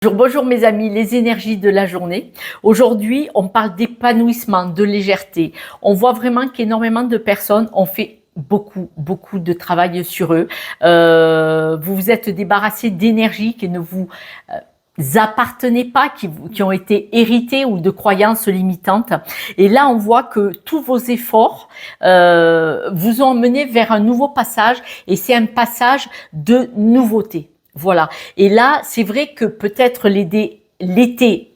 Bonjour, bonjour mes amis, les énergies de la journée. Aujourd'hui, on parle d'épanouissement, de légèreté. On voit vraiment qu'énormément de personnes ont fait beaucoup de travail sur eux. Vous vous êtes débarrassé d'énergies qui ne vous appartenaient pas, qui ont été héritées ou de croyances limitantes. Et là, on voit que tous vos efforts vous ont mené vers un nouveau passage et c'est un passage de nouveauté. Voilà. Et là, c'est vrai que peut-être l'été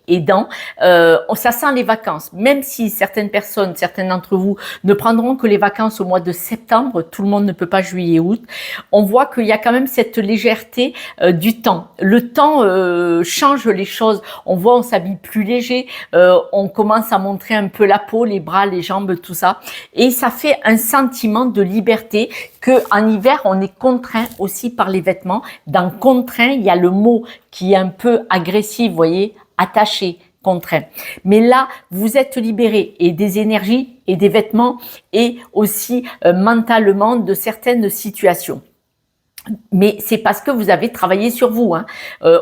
aidant, ça sent les vacances. Même si certaines personnes, certains d'entre vous ne prendront que les vacances au mois de septembre, tout le monde ne peut pas juillet et août, on voit qu'il y a quand même cette légèreté du temps. Le temps change les choses. On voit, on s'habille plus léger, on commence à montrer un peu la peau, les bras, les jambes, tout ça. Et ça fait un sentiment de liberté qu'en hiver, on est contraint aussi par les vêtements. Dans contraint, il y a le mot qui est un peu agressif, vous voyez, attaché, contraint. Mais là, vous êtes libéré et des énergies et des vêtements et aussi mentalement de certaines situations. Mais c'est parce que vous avez travaillé sur vous. Hein.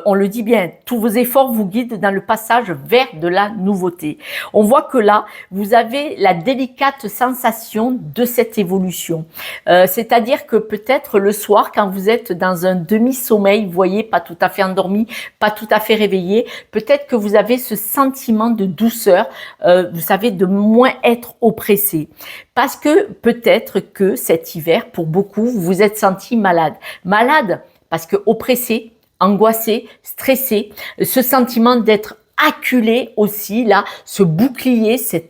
On le dit bien, tous vos efforts vous guident dans le passage vers de la nouveauté. On voit que là, vous avez la délicate sensation de cette évolution. C'est-à-dire que peut-être le soir, quand vous êtes dans un demi-sommeil, vous voyez, pas tout à fait endormi, pas tout à fait réveillé, peut-être que vous avez ce sentiment de douceur, vous savez, de moins être oppressé. Parce que peut-être que cet hiver, pour beaucoup, vous vous êtes senti malade. Malade parce que oppressé, angoissé, stressé, ce sentiment d'être acculé aussi, là, ce bouclier, ce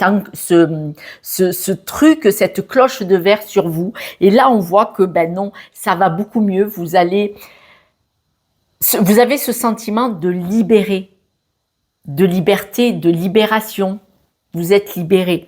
truc, cette cloche de verre sur vous. Et là, on voit que, ben non, ça va beaucoup mieux. Vous avez ce sentiment de libérer, de liberté, de libération. Vous êtes libéré.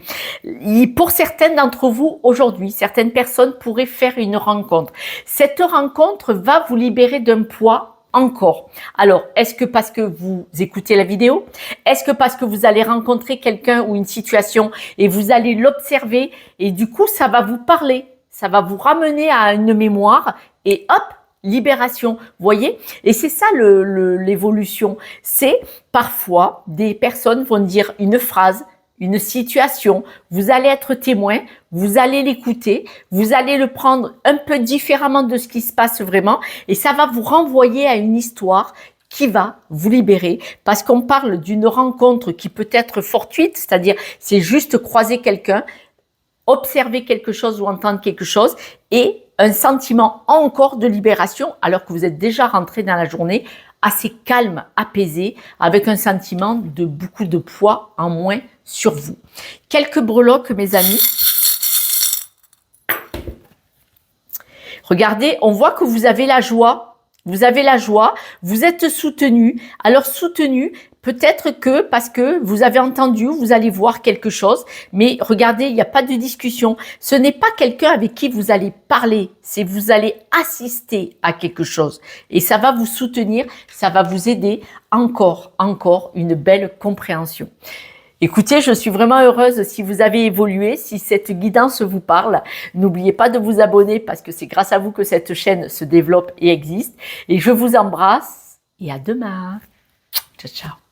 Pour certaines d'entre vous, aujourd'hui, certaines personnes pourraient faire une rencontre. Cette rencontre va vous libérer d'un poids encore. Alors, est-ce que parce que vous écoutez la vidéo? Est-ce que parce que vous allez rencontrer quelqu'un ou une situation et vous allez l'observer et du coup, ça va vous parler, ça va vous ramener à une mémoire et hop, libération, vous voyez? Et c'est ça l'évolution. C'est parfois des personnes vont dire une phrase, une situation, vous allez être témoin, vous allez l'écouter, vous allez le prendre un peu différemment de ce qui se passe vraiment et ça va vous renvoyer à une histoire qui va vous libérer parce qu'on parle d'une rencontre qui peut être fortuite, c'est-à-dire c'est juste croiser quelqu'un, observer quelque chose ou entendre quelque chose et un sentiment encore de libération alors que vous êtes déjà rentré dans la journée assez calme, apaisé, avec un sentiment de beaucoup de poids en moins sur vous. Quelques breloques, mes amis. Regardez, on voit que vous avez la joie. Vous avez la joie, vous êtes soutenu. Alors soutenu, peut-être que parce que vous avez entendu, vous allez voir quelque chose, mais regardez, il n'y a pas de discussion. Ce n'est pas quelqu'un avec qui vous allez parler, c'est vous allez assister à quelque chose. Et ça va vous soutenir, ça va vous aider encore une belle compréhension. Écoutez, je suis vraiment heureuse si vous avez évolué, si cette guidance vous parle. N'oubliez pas de vous abonner parce que c'est grâce à vous que cette chaîne se développe et existe. Et je vous embrasse et à demain. Ciao, ciao.